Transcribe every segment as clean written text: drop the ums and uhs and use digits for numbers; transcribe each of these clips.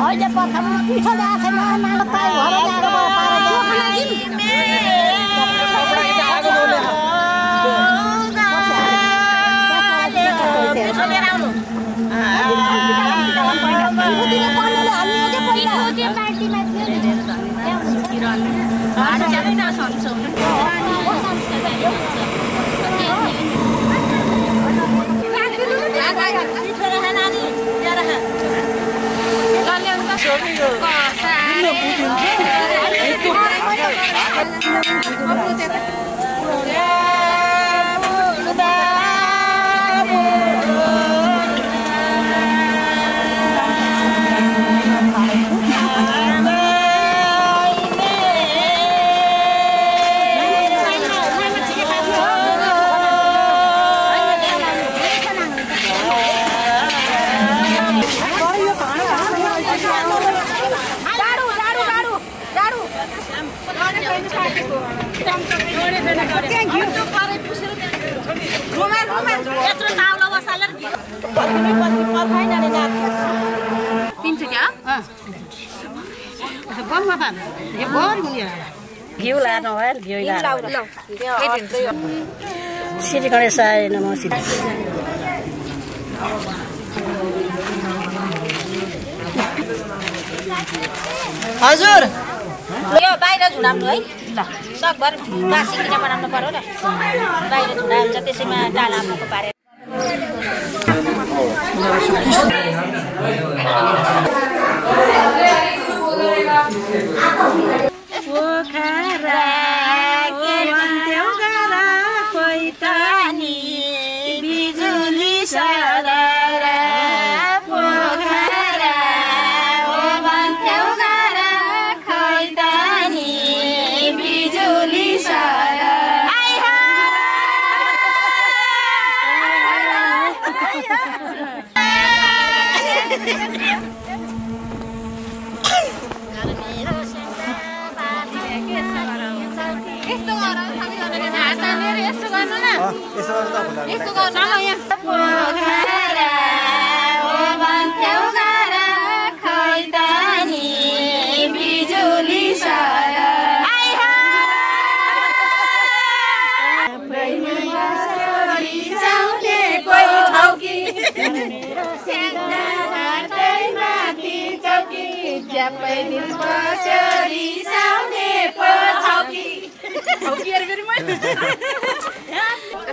अहिले प्रथम पिठो ल्याएको छैन नपाइ घर ल्याएर घिउ लानु भयो घिउ श्री गणेशाय नमः श्री हजुर यो बाहिर झुडाउनु है ल सकभर बासी किन बनाउनु पर्यो ल बाहिर झुडा हुन्छ त्यसैमा डाला आमाको पारे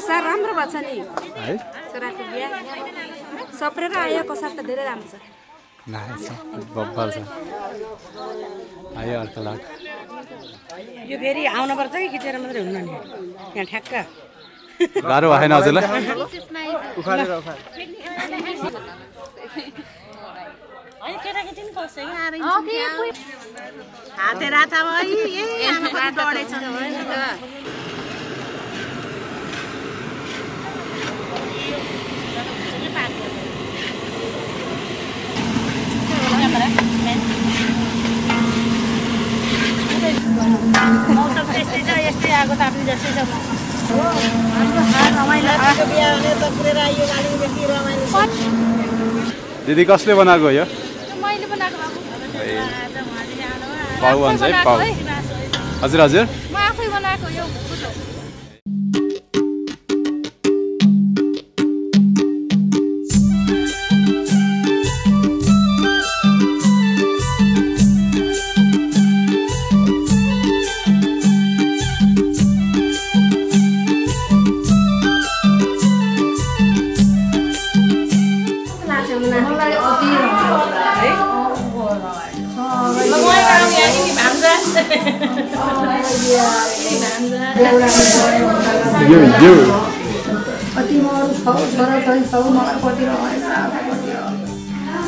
सर राम्रो भएको छ नि है छोराको बिहा सप्रेर आयो कसार त धेरै राम्रो छ नाइस बब्बल छ आयो अर्को लाग यो फेरि आउन पर्छ कि खिचेर मात्रै हुन्न नि यहाँ ठ्याक्क गाह्रो भएन हजुरलाई उखालेर अनि केटाकेटी नि कस्तो आएर हाते राता भयो ए आमा डढेछ मौसम त्यस्तै छ यस्तै आएको त आफ्नो जस्तै छ दिदी कसले बनाएको यो मैले बनाएको पाउ भन्छ है पाउ हजुर हजुर म आफै बनाएको यो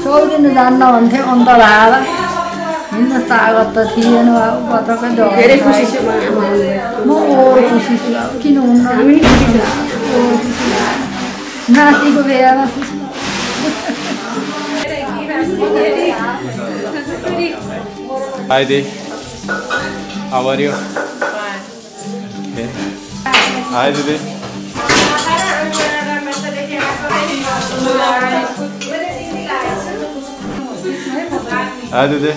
सौरिनु जान्न भन्थ्यो अन्त भाडा हिँड्न तागत त थिएन अब पत्रकै धेरै खुसी छु म खुसी छु अब किन हुन्न हामी खुसी छु नातिको बिहामा Hi Di, how are you? Okay. Hi Didi. Hi Didi.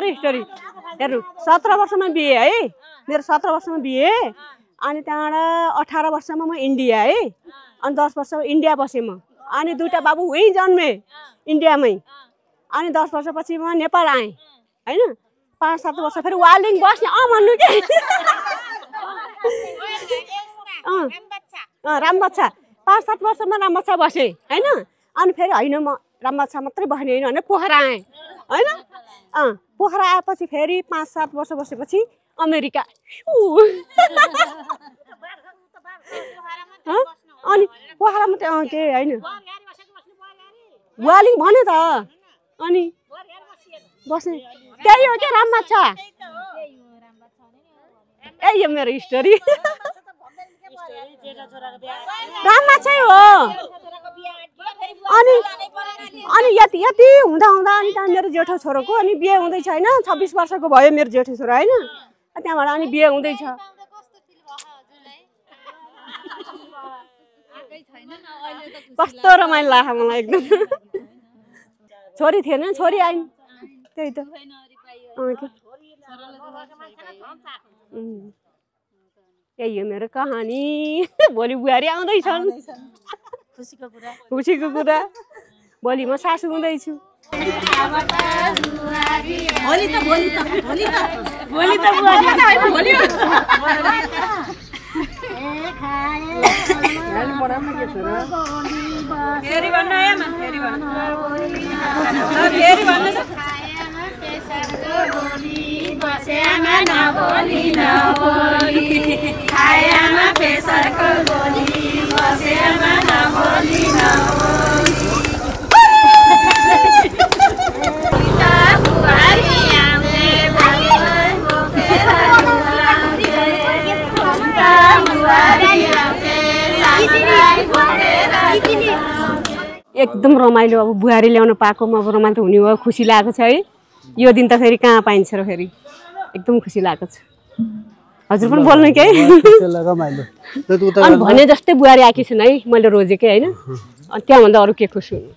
History हेर्नु 17 वर्षमा बिहे है मेरो 17 वर्षमा बिहे अनि त्यहाँबाट 18 वर्षमा म इन्डिया है अनि 10 वर्ष इन्डिया बसेँ म अनि दुईटा बाबु उही जन्मे इन्डियामै अनि 10 वर्षपछि म नेपाल आएँ हैन 5-7 वर्ष फेरि वालिङ बस्ने भन्नु के रामबच्चा 5-7 वर्षमा रामबच्चा बसेँ हैन अनि फेरि हैन म रामबच्चा मात्रै बस्ने हैन भने पोखरा आएँ हैन पोखरा आएपछि फेरि 5-7 वर्ष बसेपछि अमेरिका अनि पोखरामा के हैन वालिङ भन्यो त अनि बस्ने त्यही हो के रामबच्चा ए यो मेरो हिस्टोरी रामबच्चै हो अनि यति हुँदा अनि त्यहाँ मेरो जेठो छोरोको अनि बिहे हुँदैछ हैन 26 वर्षको भयो मेरो जेठो छोरो हैन त्यहाँबाट अनि बिहे हुँदैछ कस्तो रमाइलो लाग्यो मलाई एकदम छोरी थिएन छोरी आइन् त्यही त यही हो मेरो कहानी भोलि बुहारी आउँदैछन् खुसीको कुरा भोलि म सासु हुँदैछु एकदम रमाइलो अब बुहारी ल्याउन पाएकोमा अब रमाइलो हुने हो खुसी लागेको छ है यो दिन त फेरि कहाँ पाइन्छ र फेरि एकदम खुसी लागेको छ हजुर पनि बोल्नु के अनि भने जस्तै बुहारी आएकी छन् है मैले रोजेकै हैन अनि त्यहाँभन्दा अरू के खुसी हुनु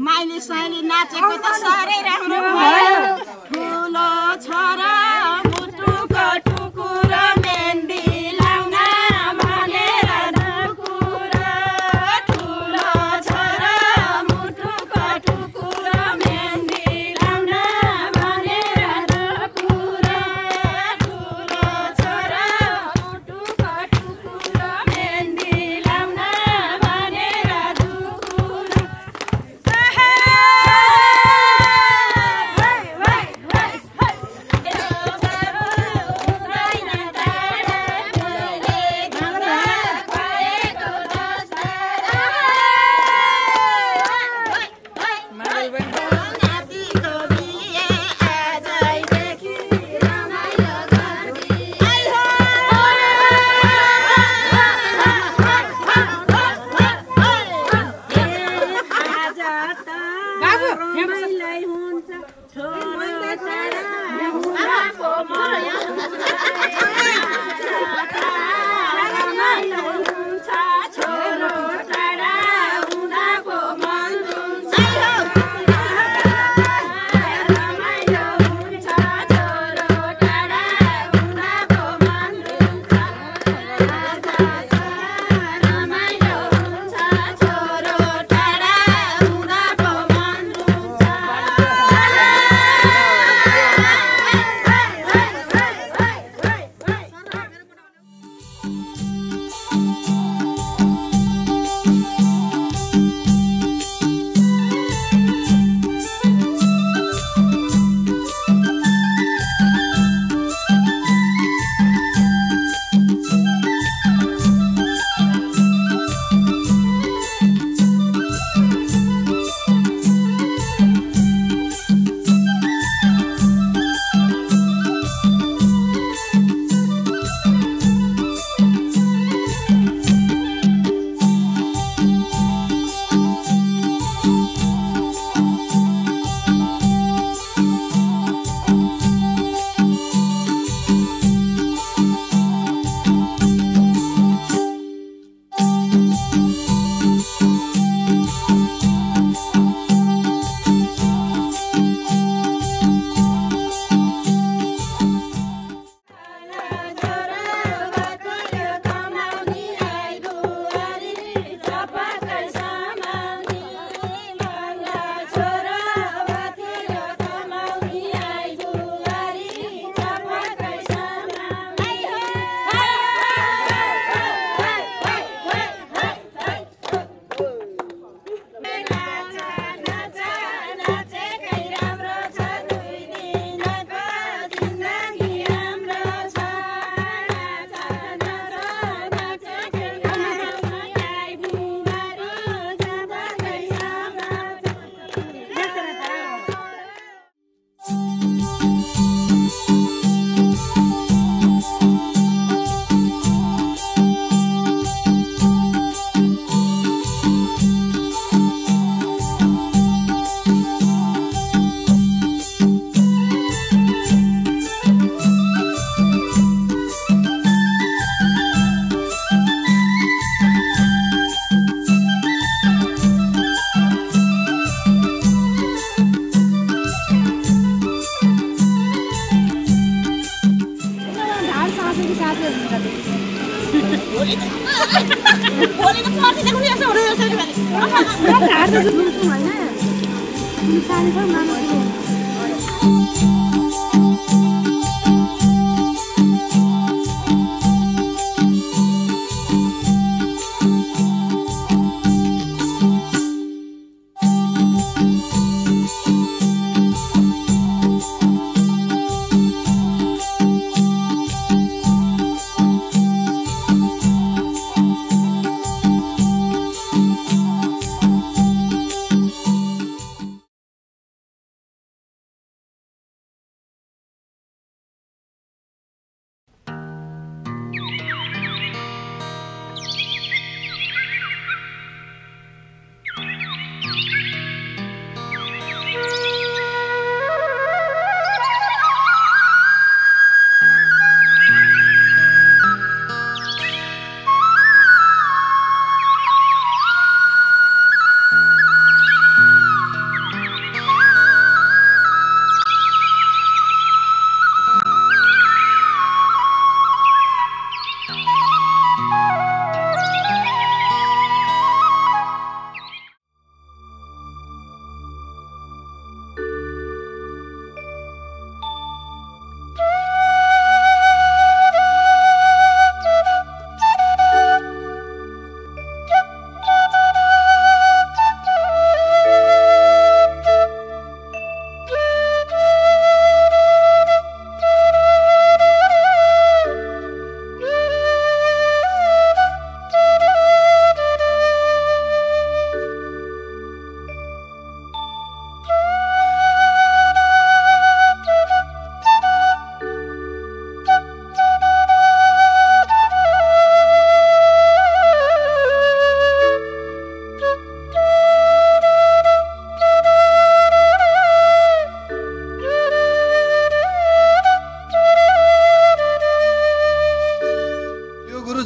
माइली साइली नाचेको त साह्रै राम्रो भयो ठुलो छोरा मुटुको टुकुर मेहन्दी लाउन भनेर ढुकुर ठुलो छोरा मुटुको टुकुर मेहन्दी लाउन भनेर ढुकुर ठुलो छोरा मुटुको टुकुर मेहन्दी लाउन भनेर ढुकुर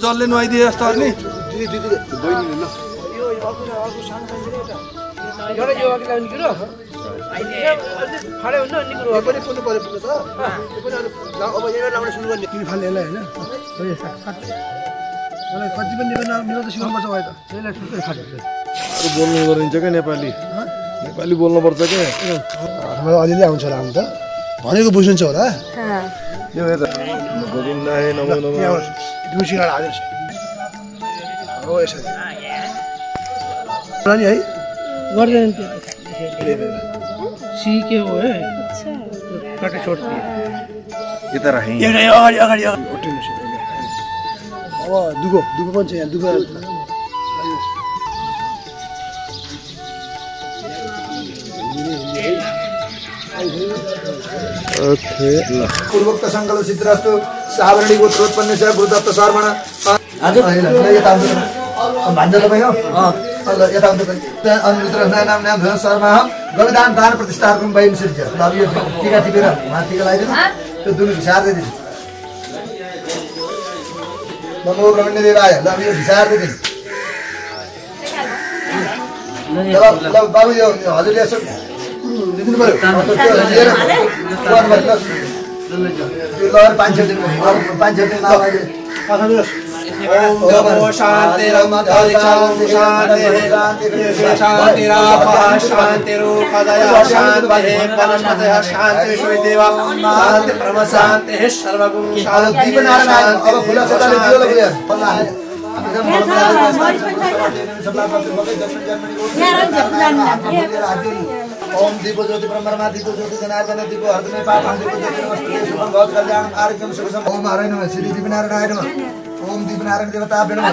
जसले नुहाइदिए जस्तो नि बोल्नु गरिन्छ क्या नेपाली नेपाली बोल्नुपर्छ क्या अलिअलि आउँछ होला आउनु त भनेको बुझ्नुहुन्छ होला यो यता गोविन्दाय नमो नमः हो यसरी रानी है गर्दैन त्यो सिके हो है काटे छोड्थ्यो यता राखेँ अगाडि अगाडि अब दुगो दुगो पनि छ यहाँ दुगो ओके ल पूर्वोक्त संकल्प सिद्धिरस्तु सावरणी गोत्रोत्पन्न छ गुरुदत्त शर्मण हजुर यता आउँछ भान्जा तपाईँ हो ल यता आउँछ अमृत नाम नाम शर्मा गविदान दान प्रतिष्ठाको वैम सिर्ज ल अब यो टीका टिपेर उहाँ टीका लगाइदिनु त्यो दुनु भिसार्दै दिनु नमो ब्रह्मण्य देवाय ल अब यो भिसार्दै दिनु ल बाबु यो हजुरले यसो दिनु पर्यो पाँच ओम शान्तिरापः शान्तिरूपदयः शान्तिः वनस्पतयः शान्तिः श्रीदेवा शान्ति परम शान्तिः सर्वगुण शान्ति ओम दीपो ज्योति ब्रह्ममा दीपो ज्योति जनार्दन दीपो हृदय पाप दीपो ज्योति नमस्ते शुभम भवत कल्याण आरोग्यम सुख सम ओम नारायण नमः श्री दीपनारायण नमः ओम दीपनारायण देवता नमः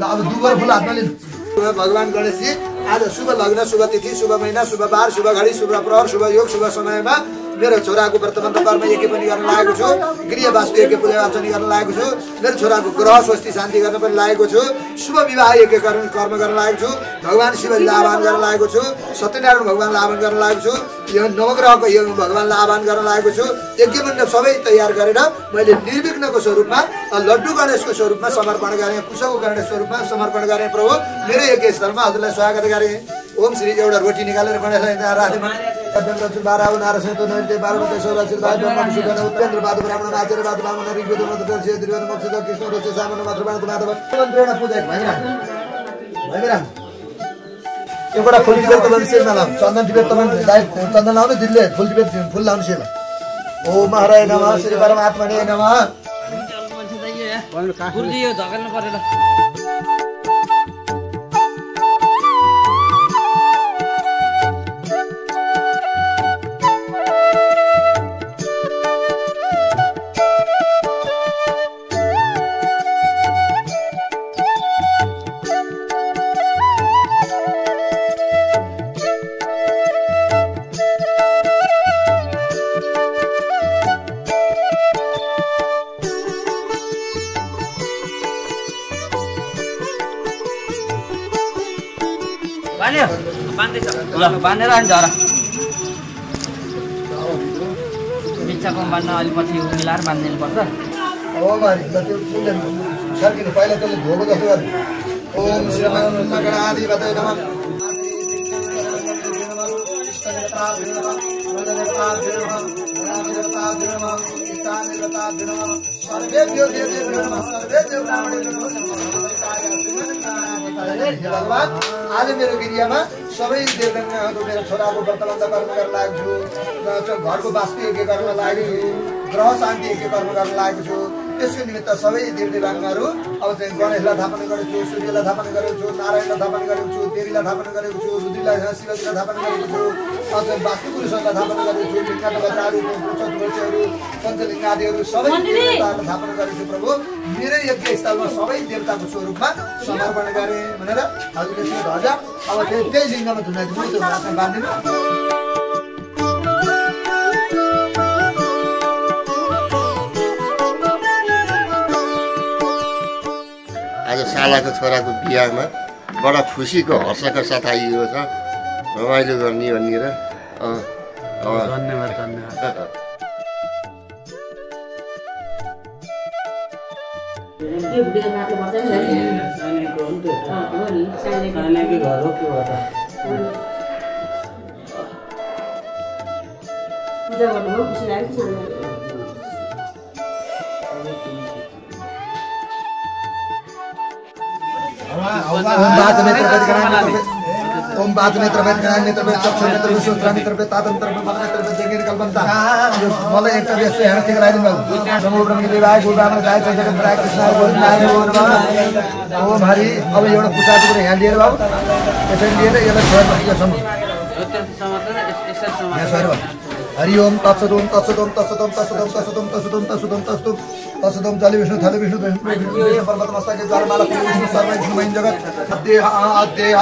अब दुबर फुल हातमा लिनु भगवान गणेश जी आज शुभ लग्न शुभ तिथि शुभ महिना शुभ बार शुभ घडी शुभ प्रहर शुभ योग शुभ समयमा मेरो छोराको वर्तमान कर्म यज्ञ पनि गर्न लागेको छु गृह वास्तु यज्ञ पूजा अर्चना गर्न लागेको छु मेरो छोराको ग्रह स्वस्ति शान्ति गर्न पनि लागेको छु शुभ विवाह यज्ञ कर्म गर्न लागेको छु भगवान शिवजीलाई आह्वान गर्न लागेको छु सत्यनारायण भगवानलाई आह्वान गर्न लागेको छु यो नवग्रहको यो भगवानलाई आह्वान गर्न लागेको छु यज्ञ मण्डप सबै तयार गरेर मैले निर्विघ्नको स्वरूपमा लड्डु गणेशको स्वरूपमा समर्पण गरेँ कुशको गणेश स्वरूपमा समर्पण गरेँ प्रभु मेरो यज्ञ स्थलमा हजुरलाई स्वागत गरेँ ओम श्री एउटा रोटी निकालेर गणेशलाई राखेँ बाराव नारसिंह नृत्य पार्वती सौराशिर भाइ ब्रह्म सुगन उपेन्द्र बाद ब्राह्मण आचार्य बाद ब्राह्मण ऋग्वेद मधुर से त्रिवेद मोक्ष कृष्ण रस सामन मात्र बाण माधव मन्त्रेण पूजा भइराम एउटा फुल टिपेर तपाईँ शिरमा लाउनु चन्दन टिपेर तपाईँ चन्दन लाउनु दिदीले फुल टिपेर फुल लाउनु शिरमा ओम हराय नमः श्री परमात्मने नमः गुरुजी यो झगल्नु परेन बाँधेर अनि झर बिच्चाको बाँध्न अलिक पछि मिलाएर बाँधिदिनु पर्छ सर्किनु पहिला त्यसले धोको जस्तो गर्नु ओम श्रीमन्मगणाधिपतये नमः भगवान आज मेरो गिरियामा सबै देवगणहरू मेरो छोराको व्रतबन्ध गर्न लागेको छु घरको वास्तु यज्ञ गर्न लागेको छु ग्रह शान्ति यज्ञ कर्म गर्न लागेको छु त्यसको निमित्त सबै देवदेवाङ्गहरू अब चाहिँ गणेशलाई थापना गरेको छु सूर्यलाई थापना गरेको छु नारायणलाई थापना गरेको छु देवीलाई थापना गरेको छु रुद्रलाई शिवजीलाई थापना गरेको छु अझ वास्तु पुरुषहरूलाई थापना गरेको छु लिङ्गाटहरू चतुर्वेदीहरू पञ्चलिङ्ग आदिहरू सबै देवताहरूलाई थापना गरेको छु प्रभु मेरै यज्ञ स्थलमा सबै देवताको स्वरूपमा समर्पण गरेँ भनेर हजुरले ध्वजा अब त्यही लिङ्गमा धुनाइदिनु त्यो हातमा बाँधिनु आज सालाको छोराको बिहामा बडा खुसीको हर्षका साथ आइएको छ रमाइलो गर्ने भनेर धन्यवाद धन्यवाद यो भिडियो काट्नु पर्छ नि साइनेको हो नि त्यो हो नि साइनेको घर हो के हो त पूजा गर्नुभयो खुसी लाग्यो ओम बात नेत्र भेद गणा नेत्र भेद चक्षु नेत्र भेद सूत्र नेत्र भेद तातम नेत्र भेद नेत्र भेद जगेर कल्पन्ता मलाई एउटा व्यस्त यहाँ ठिक राइदिनु भएको नमो ब्रह्म देवाय गोब्राह्मण गाय जगत राय कृष्ण गोविन्दाय नमो नमः ओम हरि अब एउटा पुजाको कुरा यहाँ लिएर बाबु त्यसरी लिएर यसलाई छोड भएको छ हरि ओम तत्सत ओम तत्सत ओम तत्सत ओम तत्सत ओम तत्सत ओम तत्सत ओम तत्सत ओम तत्सत ओम तत्सत ओम जल विष्णु थल विष्णु विष्णु पर्वत मस्तके द्वारमाला विष्णु सर्व विष्णु महि जगत अद्देह अद्देह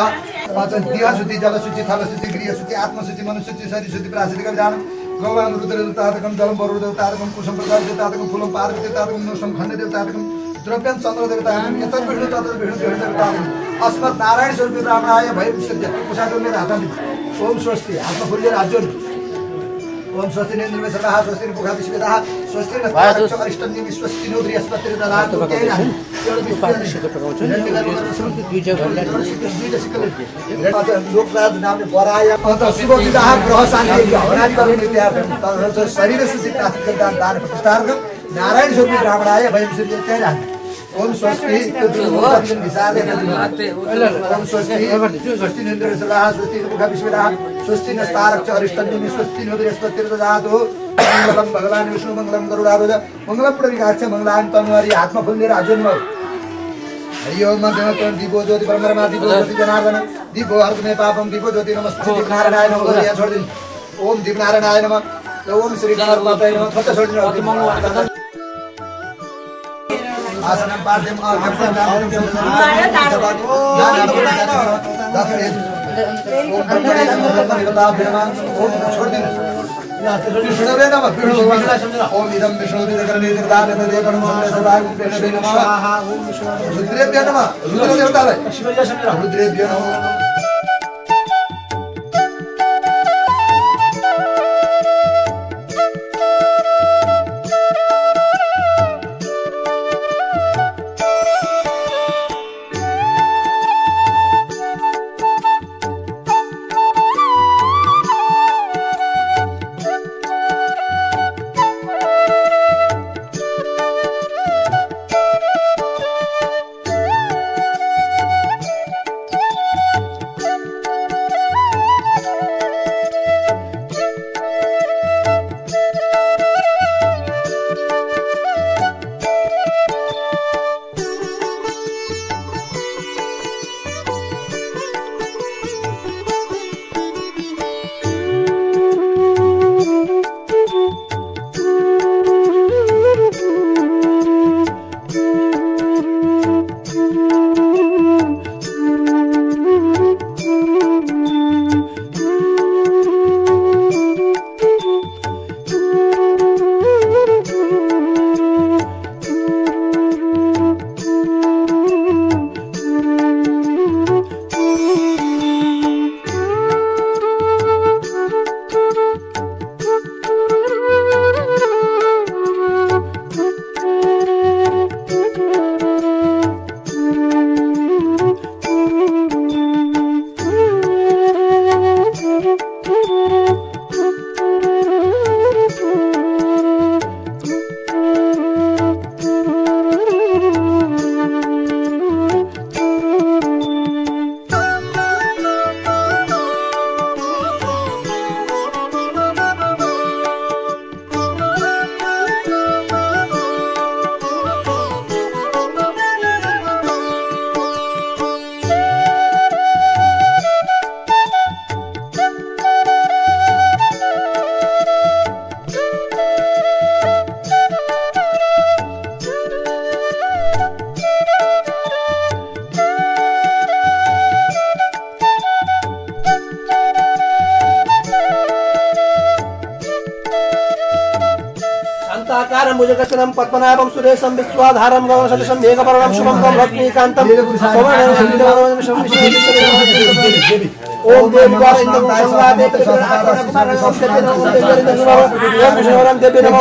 पाचन दिया शुद्धि जल शुद्धि थल शुद्धि गृह शुद्धि आत्म शुद्धि मनुष्य शुद्धि शरीर शुद्धि प्रासिद्ध विधान गौवाम रुद्र देवतातकम जलम वरुण देवतातकम कुसुम प्रसाद देवतातकम फूलम पार्वती देवतातकम नोषम खण्ड देवतातकम द्रव्यम चन्द्र देवतातकम यतन विष्णु तत्र विष्णु देवतातकम अस्मत् नारायण स्वरूप ब्राह्मणाय भय विशुद्ध पुसादो मेरो हातमा ओम स्वस्ति आत्मा फुल्लेर हात ओम स्वस्ति नेन्द्रमे सदाः स्वस्ति पुखा विश्वेदाः स्वस्ति नस्तारक्ष अरिष्टन्य विश्वस्ति नो बृहस्पति ददातु तेन लोकराज नामले बराय अत शुभ विवाह ग्रह शान्ति अवनादि गर्ने इत्यादि शरीर शुद्धि प्राप्त दान दान प्रतिष्ठार्थ नारायण स्वरूप ब्राह्मणाय भयं सिद्धि तेन ओम स्वस्ति ओम स्वस्ति नेन्द्रमे सदाः स्वस्ति पुखा विश्वेदाः स्वस्ति नस्तारक्ष अरिष्टन्य स्वस्ति नो बृहस्पति ददातु मंगलम भगवान विष्णु मंगलम गरुडाध्वज मंगलम पुंडरीकाक्ष मंगलान तनुहरि आत्मा फुल्लेर आजन्म हरि ओम मध्यम दीपो ज्योति परमरमा दीपो ज्योति जनार्दन दीपो अर्धमे पापम दीपो ज्योति नमस्ते दीपनारायणाय नमः यहाँ छोड़ दिन ओम दीपनारायणाय नमः ओम श्री गणपतये नमः थोड़ा छोड़ दिन आसनम पाद्यम आगमन नाम ओम छोड़ दिन विष्णुवे नमः ओम इदं विष्णुदेवकरणे निर्दानं देवनं सदाय प्रेणवे नमः ओम रुद्रेभ्यो नमः रुद्रदेवताय रुद्रेभ्यो नमः शांताकारं भुजगशयनं पद्मनाभं सुरेशं विश्वाधारं गगनसदृशं मेघवर्णं शुभं रत्नीकान्तं ओम देवी द्वारा इंद्र संवादे प्रतिदिन आत्मना पारण ओम देवी नमः ओम देवी नमः ओम विष्णुराम देवी नमः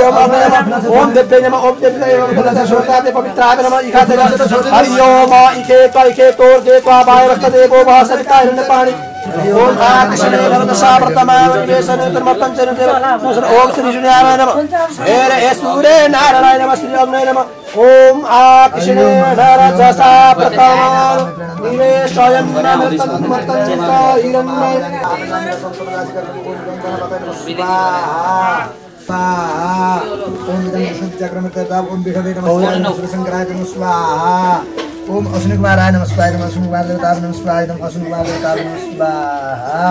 ओम देवी नमः ओम देवी नमः ओम श्रोताते पवित्राय नमः इखाते हरि ओम इखे तोर के त्वा वाय रक्त देवो वा सविता हिरण्यपाणि ओम आकृष्णे भवदशा वर्तमान निवेशन कर्मपं च ओम श्री विष्णुयाय नमः हे सूर्य नारायण नमः श्री अग्ने नमः ओम आकृष्णे नरजसा वर्तमान निवेशयन् नमतं हिरण्य स्वाहा ओम विष्णु चक्रम करता ओम विष्णवे नमः शंकराय नमः स्वाहा ओम अश्विनी कुमाराय नमः स्वाहा नमः अश्विनी कुमार देवताय नमः स्वाहा नमः अश्विनी कुमार देवताय नमः स्वाहा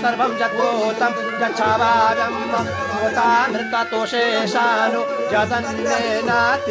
सर्वं जगोतं गच्छावायं भूतानृततोषेशानु जदन्नेनातिरोहति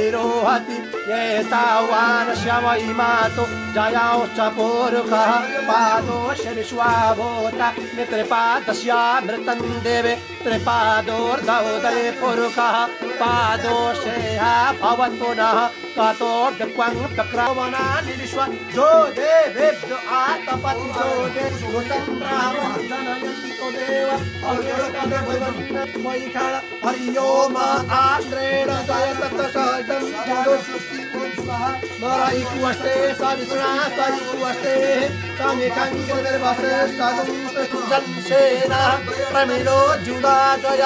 ये तावान् श्यवैमातो जयाश्च पूरुखः पादोश विश्वाभूता नित्रिपादस्यामृतं देवे त्रिपादोर्धौदये पुरुखः पादोषेह भवत्पुनः ततो विक्वं चक्रवनानि विश्व जो देवेभ्यो आतपति जो देवं ब्राह्मण जनयन्तो देव मयि खण हरि ओम आश्रेण जयत सहजं मराई कुवस्ते सविष्णा सरि कुवस्ते समेकं निर्वसे सदं जन्सेना प्रमिलो जुदा जय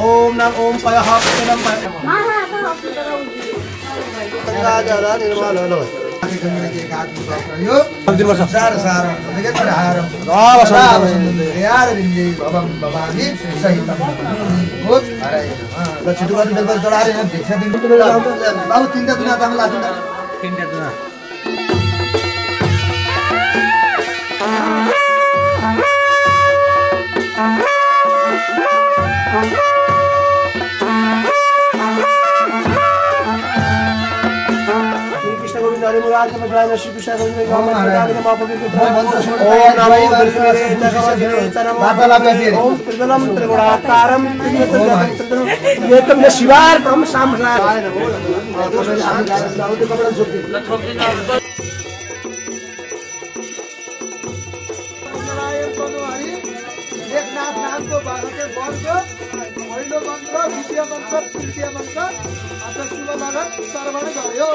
ओम नम ओम पयः नम राजा निर्मल लो सार सार जगत प्रहारम यार बिंदी भवम भवानी सहितम बहुत अरे ल छिटो गर्नु बेल चढा रे भिक्षा दिन बाबु तीनटा दुना दाम लाग्छ तीनटा दुना Hare Murad Namakraya Shri Krishna Govinda Namakraya Namakraya Om Namo Bhagavate Namo Om Tridanam Trigurataram Yekam Shivar Brahma Samhara Eknath नाम को भारते वर्षो पहिलो मन्त्र द्वितीय मन्त्र तृतीय मन्त्र अथ शुभ लगन श्रवण गर्यो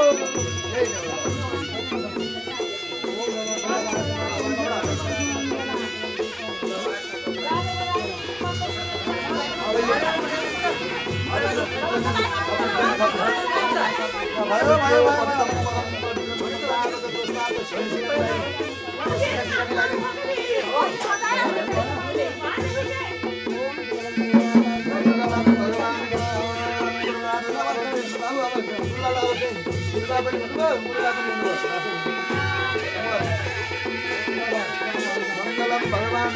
मंगलम भगवान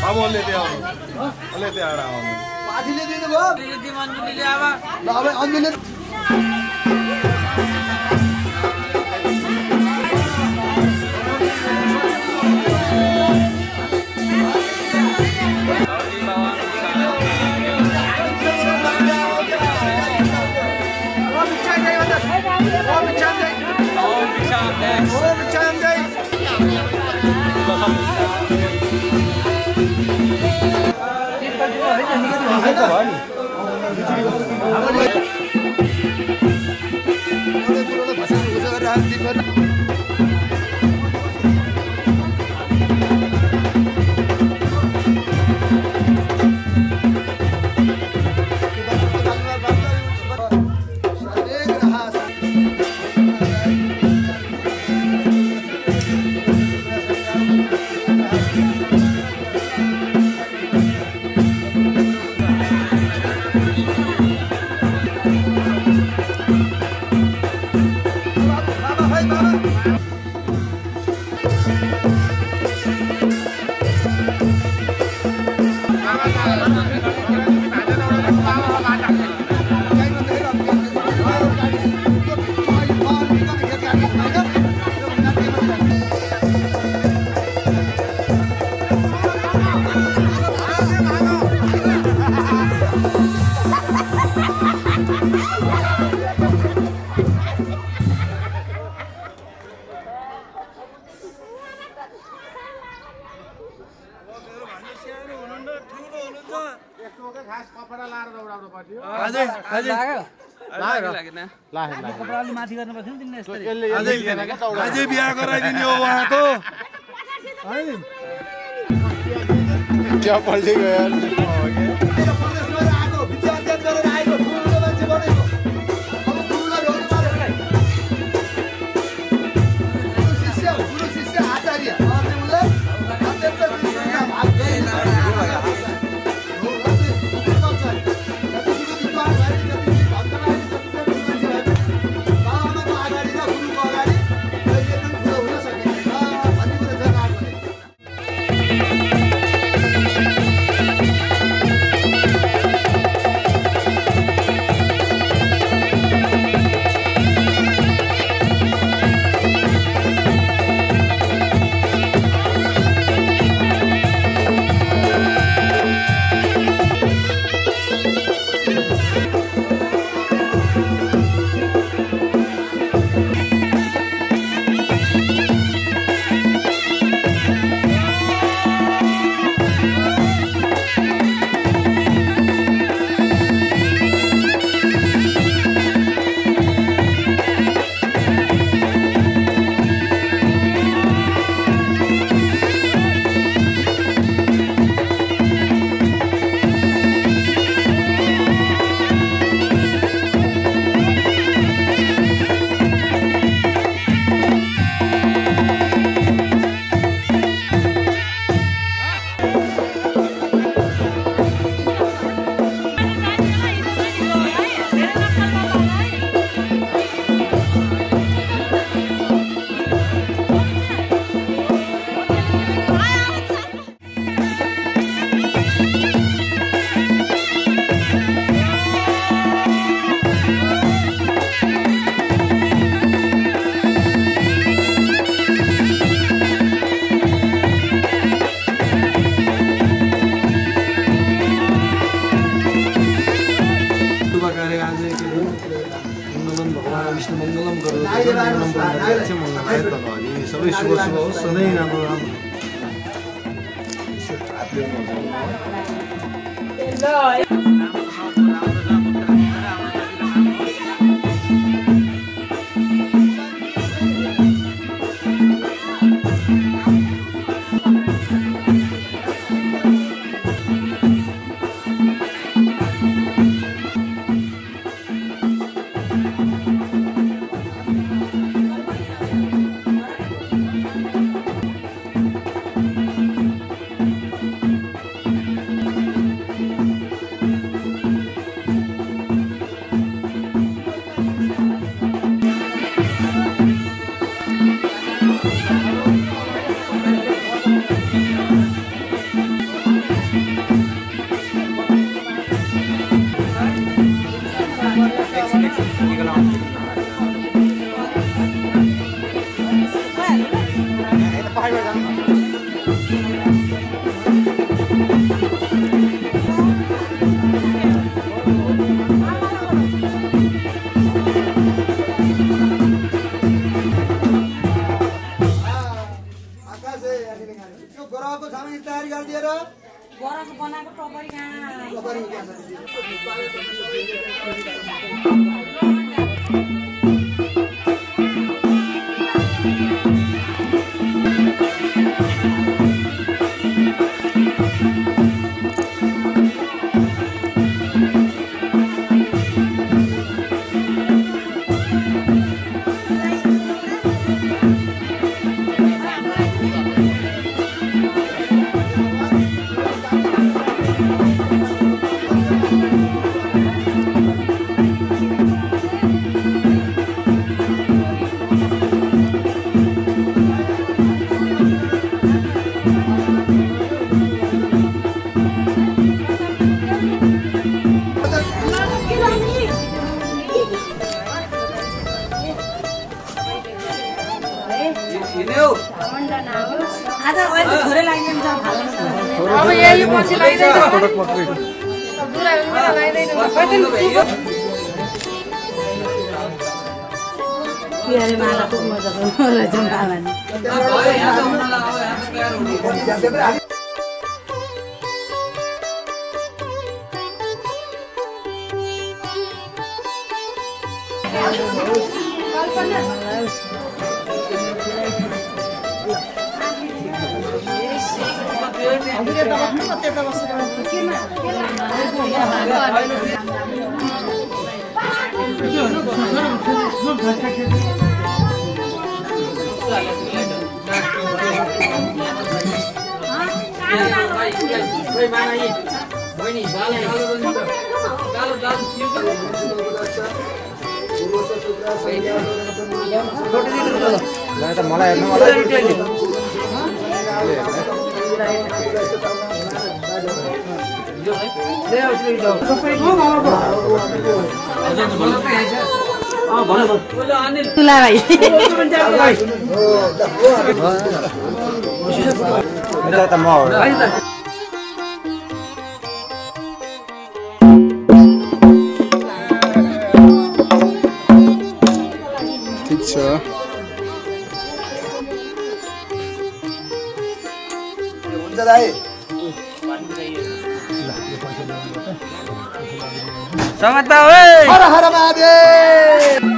अब अलि त्यहाँ आडा आउनु पाठीले दिनुभयो ल अब अन्जुले अझै बिहा गराइदिने हो उहाँको क्या पल्टि गयो सबै शुभ शुभ होस् सधैँ राम्रो राम्रो गोराको सामान तयारी गरिदिएर गोराको बनाएको टपरी अब यही पछि लाइदैन बुरा लाइदैन पियारे माला खूब मजाको लजम पावन ठीक छ हुन्छ दाइ समझता ओए हर हर महादेव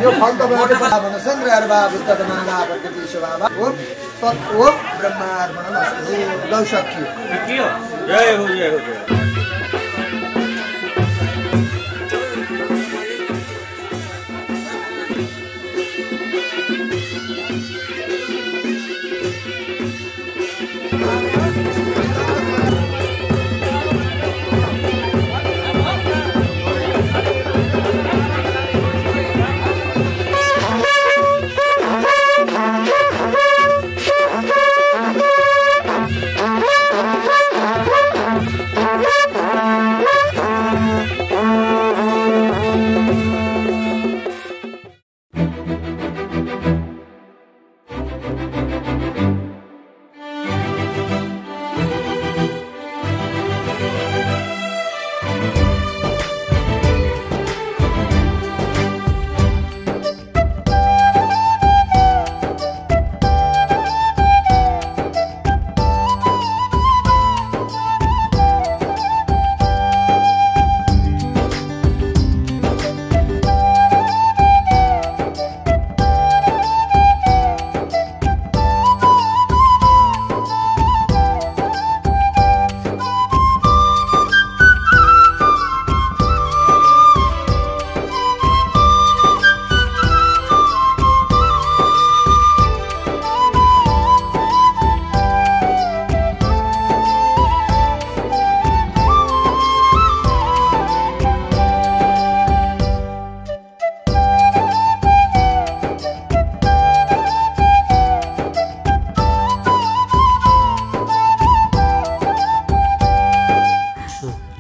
यो फल तपाईहरुले भन्छन् रे बाबु तदमाना प्रकृति स्वभाव ओम तत् ओम ब्रह्मार्पणमस्तु लौ सक्यो जय हो जय हो Bye.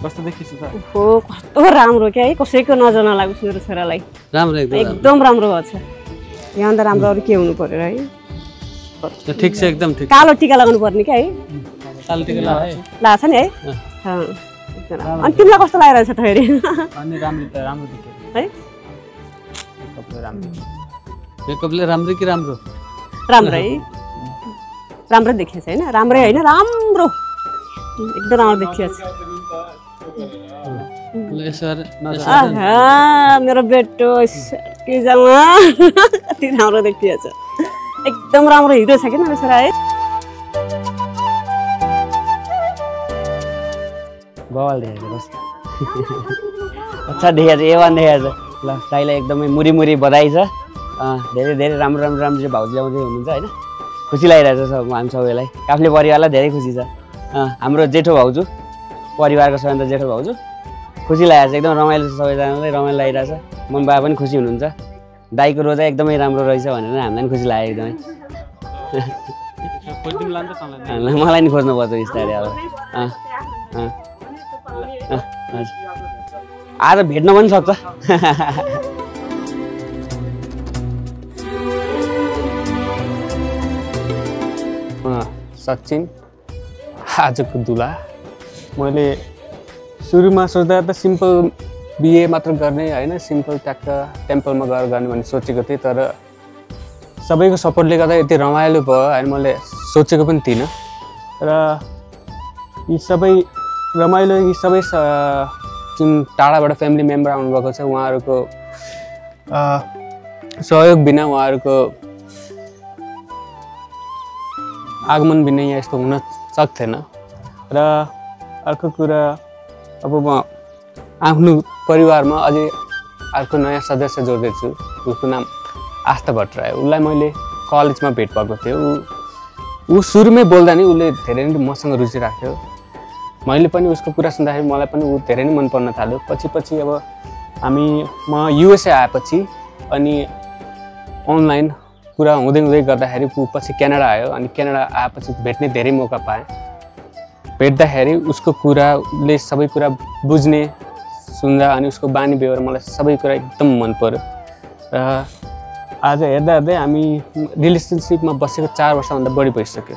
कस्तो देखिसु त हो कस्तो राम्रो क्या है कसैको नजर नलागोस् मेरो छोरालाई राम्रो एकदम राम्रो भएको छ यहाँ त राम्रो अरू के हुनु पर्यो है ठिक छ एकदम ठिक कालो टिका लगाउनु पर्ने क्या है कालो टिका लाग्छ नि है अनि तिमीलाई कस्तो लागिरहेछ त फेरि अनि राम्रो देखियो है मेकअपले राम्रो कि राम्रो राम्रै राम्रो देखिएछ हैन राम्रै हैन राम्रो एकदम राम्रो देखिएछ मेरो बेटो के जामा कति राम्रो देखिएछ एकदम राम्रो हिरो छ कि मेरो छोरा है बवाल देखेछ अच्छा देखेछ ए1 देखेछ ल दाइलाई एकदमै मुरी मुरी बधाई छ धेरै धेरै राम्रो राम्रो राम्रो भाउजू ल्याउँदै हुनुहुन्छ हैन खुसी लागिरहेछ हामी सबैलाई काफ्ले परिवारलाई धेरै खुसी छ हाम्रो जेठो भाउजू परिवारको सबैभन्दा जेठो भाउजू खुसी लागेछ एकदम रमाइलो छ सबैजनालाई रमाइलो लागिरहेछ मन बाबा पनि खुसी हुनुहुन्छ दाइको रोजा एकदमै राम्रो रहेछ भनेर हामीलाई पनि खुसी लाग्यो एकदमै मलाई नि खोज्नु पर्छ बिस्तारै अब आज भेट्न पनि सक्छ सचिन आजको दुला मैले सुरुमा सोच्दा त सिम्पल बिए मात्र गर्ने हैन सिम्पल ट्याक्क टेम्पलमा गएर गर्ने भन्ने सोचेको थिएँ तर सबैको सपोर्टले गर्दा यति रमाइलो भयो हैन मैले सोचेको पनि थिइनँ र यी सबै रमाइलो यी सबै जुन टाढाबाट फ्यामिली मेम्बर आउनुभएको छ उहाँहरूको सहयोग बिना उहाँहरूको आगमन बिना यहाँ यस्तो हुन सक्थेन र अर्को कुरा अब म आफ्नो परिवारमा अझै अर्को नयाँ सदस्य जोड्दैछु उसको नाम आस्था भट्टराई उसलाई मैले कलेजमा भेट भएको थियो ऊ सुरुमै बोल्दा नि उसले धेरै नै मसँग रुचि राख्थ्यो मैले पनि उसको कुरा सुन्दाखेरि मलाई पनि ऊ धेरै नै मन पर्न थाल्यो पछि अब म युएसए आएपछि अनि अनलाइन कुरा हुँदै गर्दाखेरि ऊ पछि क्यानाडा आयो अनि क्यानाडा आएपछि भेट्ने धेरै मौका पाएँ भेट्दाखेरि उसको कुराले सबै कुरा बुझ्ने सुन्दा अनि उसको बानी व्यवहार मलाई सबै कुरा एकदम मन पर्यो र आज हेर्दा हामी रिलेसनसिपमा बसेको 4 वर्षभन्दा बढी भइसक्यो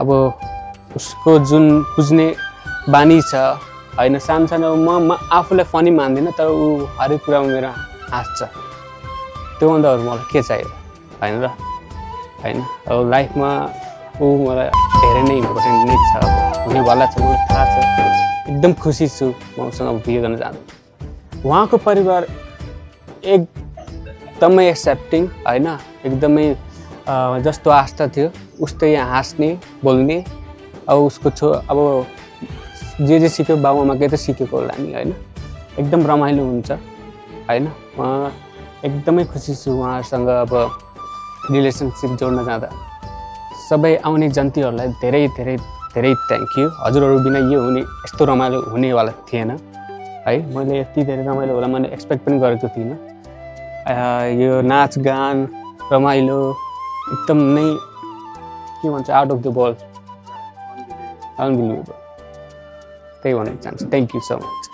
अब उसको जुन बुझ्ने बानी छ हैन सानो म आफूलाई फनी मान्दिनँ तर ऊ हरेक कुरामा मेरो हाँस्छ त्योभन्दा अरू मलाई के चाहियो हैन र हैन अब लाइफमा ऊ मलाई धेरै नै इम्पोर्टेन्ट नै छ अब हुनेवाला छ मलाई थाहा छ एकदम खुसी छु म उसँग बिहे गर्न जाँदा उहाँको परिवार एकदमै एक्सेप्टिङ हैन एकदमै जस्तो आस्था थियो उस्तै हाँस्ने बोल्ने अब उसको अब जे सिक्यो बाबुआमाकै त सिकेको होला नि हैन एकदम रमाइलो हुन्छ हैन म एकदमै खुसी छु उहाँहरूसँग अब रिलेसनसिप जोड्न जाँदा सबै आउने जन्तीहरूलाई धेरै धेरै धेरै थ्याङ्क यू हजुरहरू बिना यो हुने यस्तो रमाइलो हुनेवाला थिएन है मैले यति धेरै रमाइलो होला मैले एक्सपेक्ट पनि गरेको थिइनँ यो नाचगान रमाइलो एकदम नै के भन्छ out of the world unbelievable त्यही भन्न चाहन्छु थ्याङ्क यू सो मच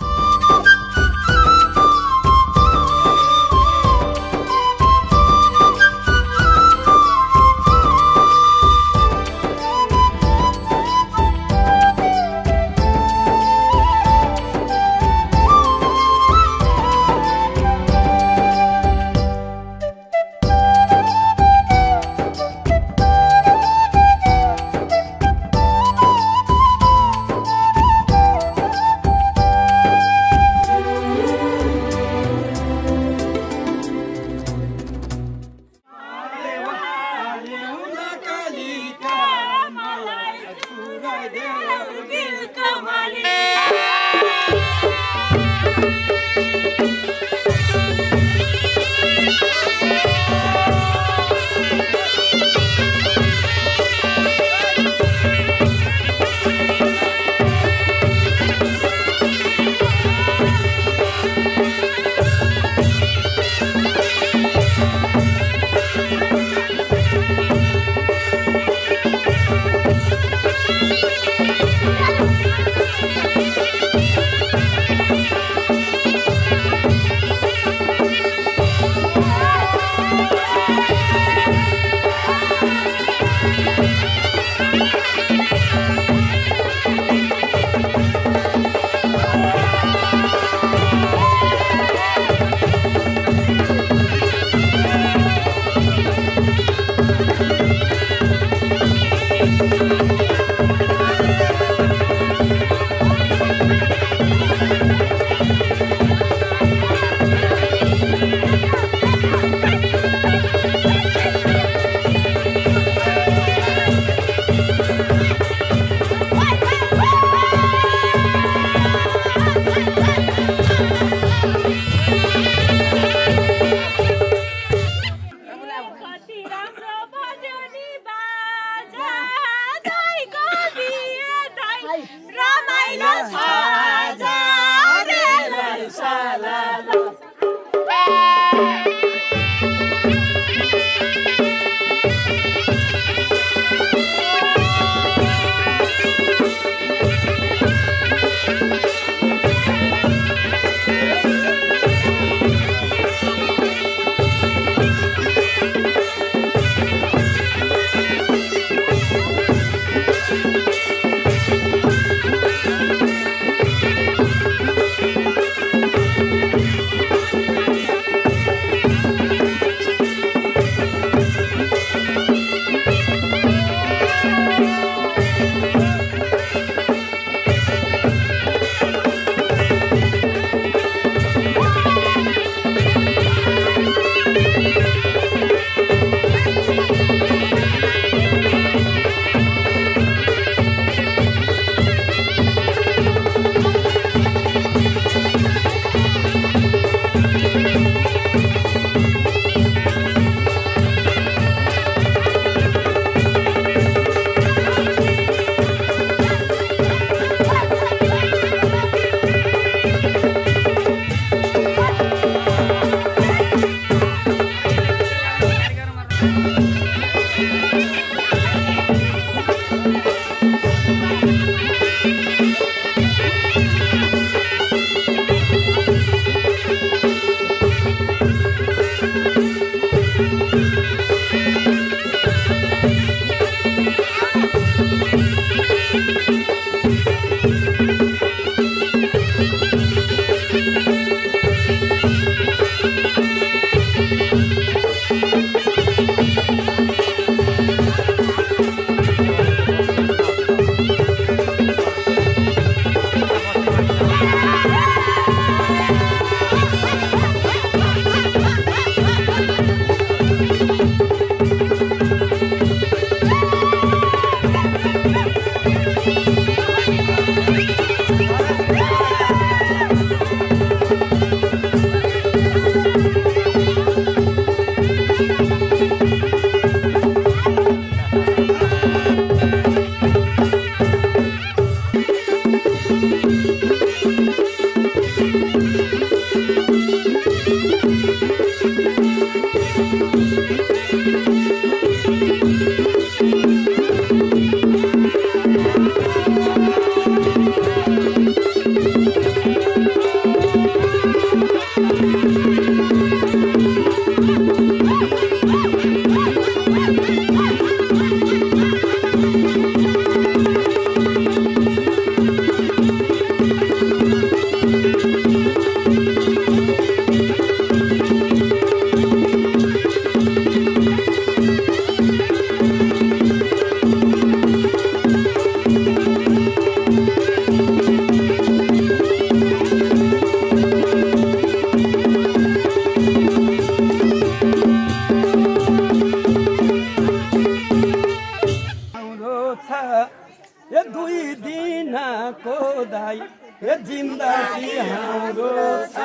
जिन्दगी हाम्रो छ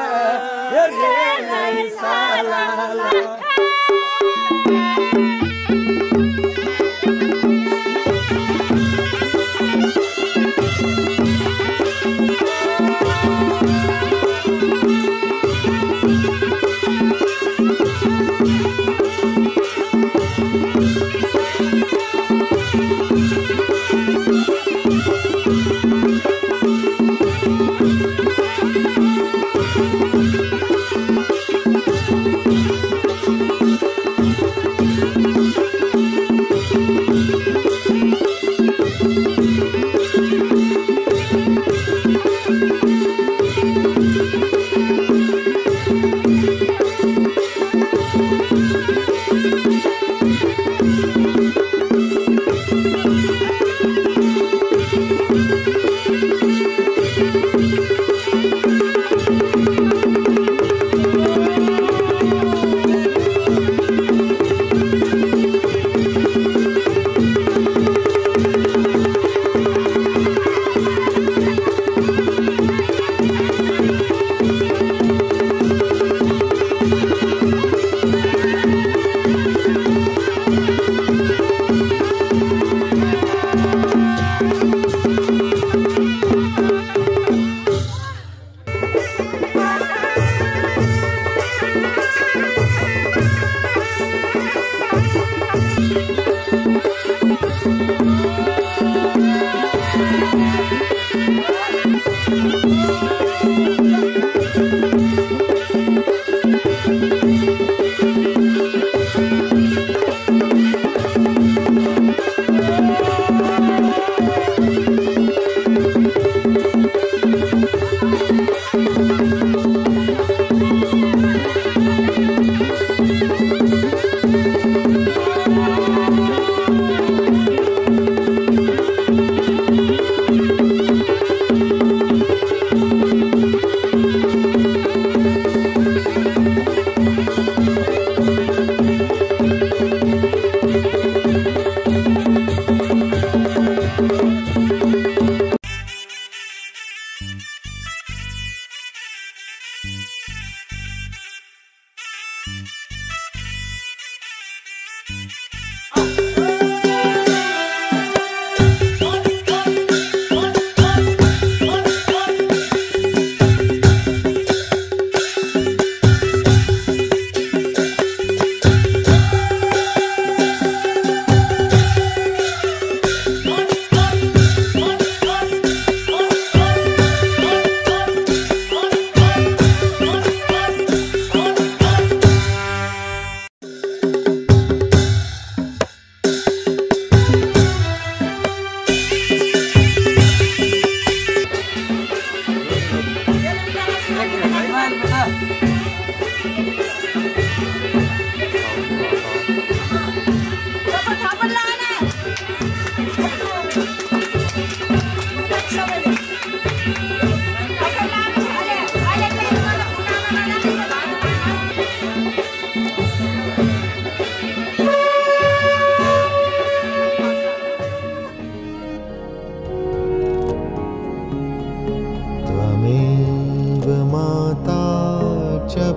नै साला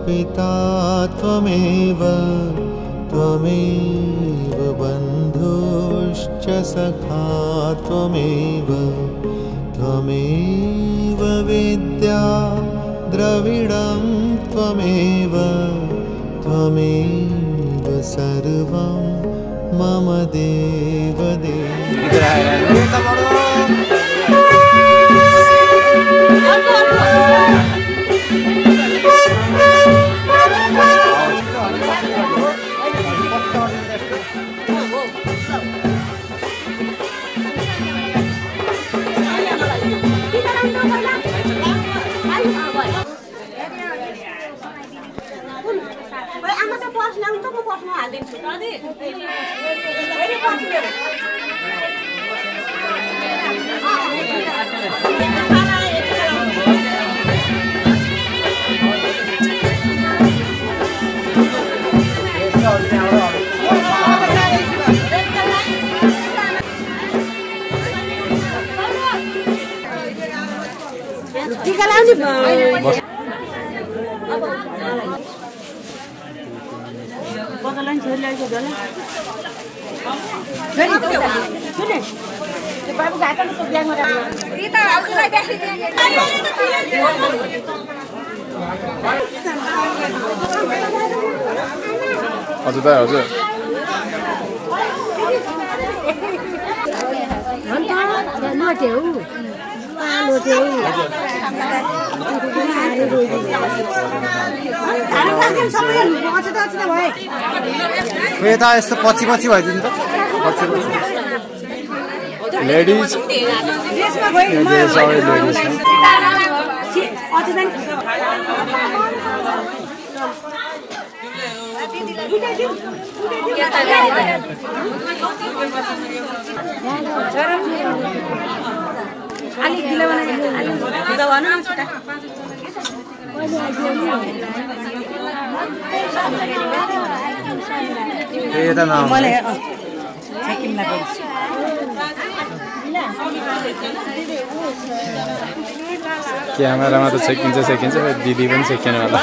पिता त्वमेव त्वमेव बन्धुश्च सखा त्वमेव त्वमेव विद्या द्रविडं त्वमेव त्वमेव सर्वं मम देवदेव। टिका लाउने बगलाइन छोरी ल्याएको जले सुने त्यो बाबु घाटा न बिहामा रिता हजुरलाई देखि हजुर दाइ हजुर लोटे हो लोटे हो यता यस्तो पछि पछि भइदिनु त लेडिज अलिक ढिलो बनाइदिनु अलिक ढिलो भन यता न क्यामेरामा त सेकिन्छ दिदी पनि सेकिने होला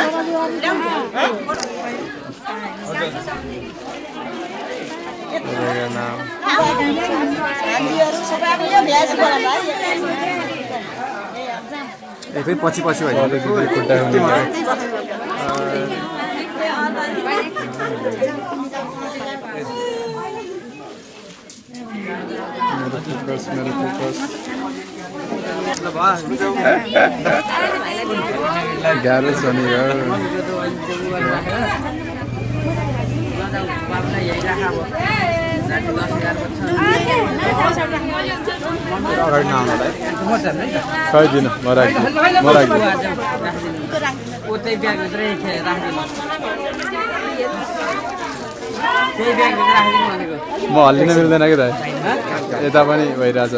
फेरि पछि पछि गाह्रो छ नि अगाडि नआउनु खैदिनु म हल्लिन मिल्दैन कि त यता पनि भइरहेछ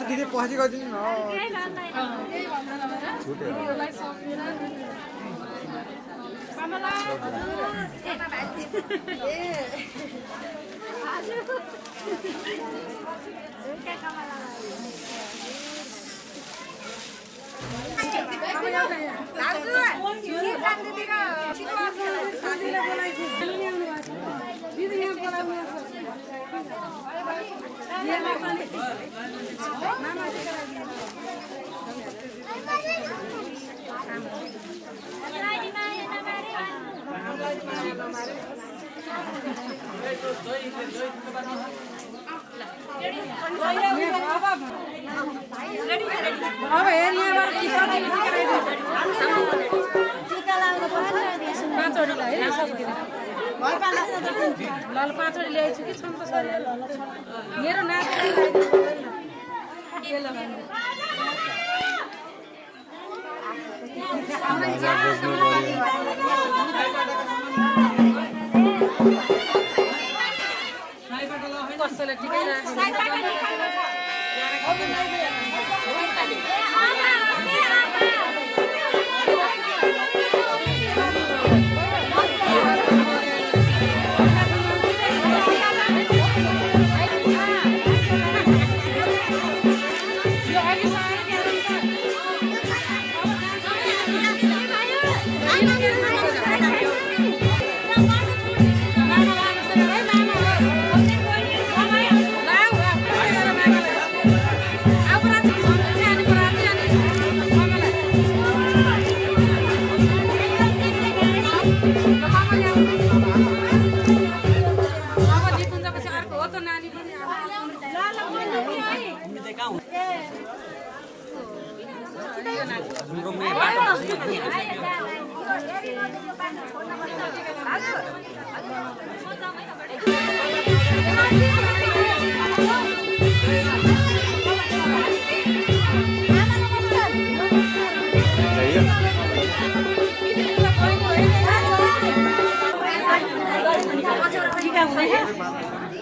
दिदी पछि गरिदिनु लाल पाँचवटा ल्याएछु कि छन् त सर मेरो नाति कसैले ठिकै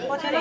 पछाडि